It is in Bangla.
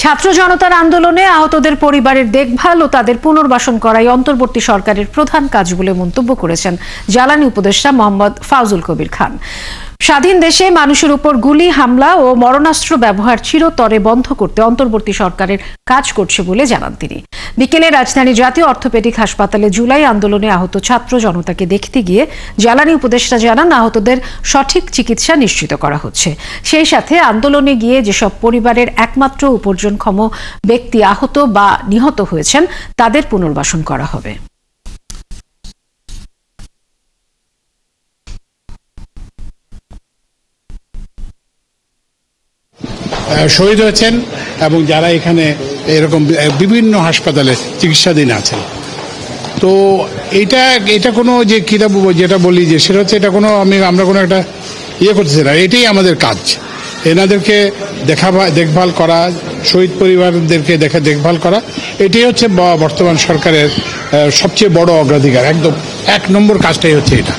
ছাত্র জনতার আন্দোলনে আহতদের পরিবারের দেখভাল ও তাদের পুনর্বাসন করাই অন্তর্বর্তী সরকারের প্রধান কাজ বলে মন্তব্য করেছেন জ্বালানি উপদেষ্টা মোহাম্মদ ফাউজুল কবির খান। স্বাধীন দেশে মানুষের উপর গুলি, হামলা ও মরণাস্ত্র ব্যবহার চিরতরে বন্ধ করতে অন্তর্বর্তী সরকারের কাজ করছে বলে জানান তিনি। বিকেলে রাজধানী জাতীয় অর্থোপেডিক হাসপাতালে জুলাই আন্দোলনে আহত ছাত্র জনতাকে দেখতে গিয়ে জ্বালানি উপদেষ্টা জানান, আহতদের সঠিক চিকিৎসা নিশ্চিত করা হচ্ছে। সেই সাথে আন্দোলনে গিয়ে যেসব পরিবারের একমাত্র উপার্জনক্ষম ব্যক্তি আহত বা নিহত হয়েছেন তাদের পুনর্বাসন করা হবে। শহীদ হয়েছেন এবং যারা এখানে এরকম বিভিন্ন হাসপাতালে চিকিৎসাধীন আছেন, তো এটা কোনো যে যেটা বলি যে সেটা হচ্ছে এটা কোনো আমরা কোনো একটা করতেছি না। এটাই আমাদের কাজ, এনাদেরকে দেখভাল করা, শহীদ পরিবারদেরকে দেখভাল করা, এটাই হচ্ছে বর্তমান সরকারের সবচেয়ে বড় অগ্রাধিকার। একদম 1 নম্বর কাজটাই হচ্ছে এটা।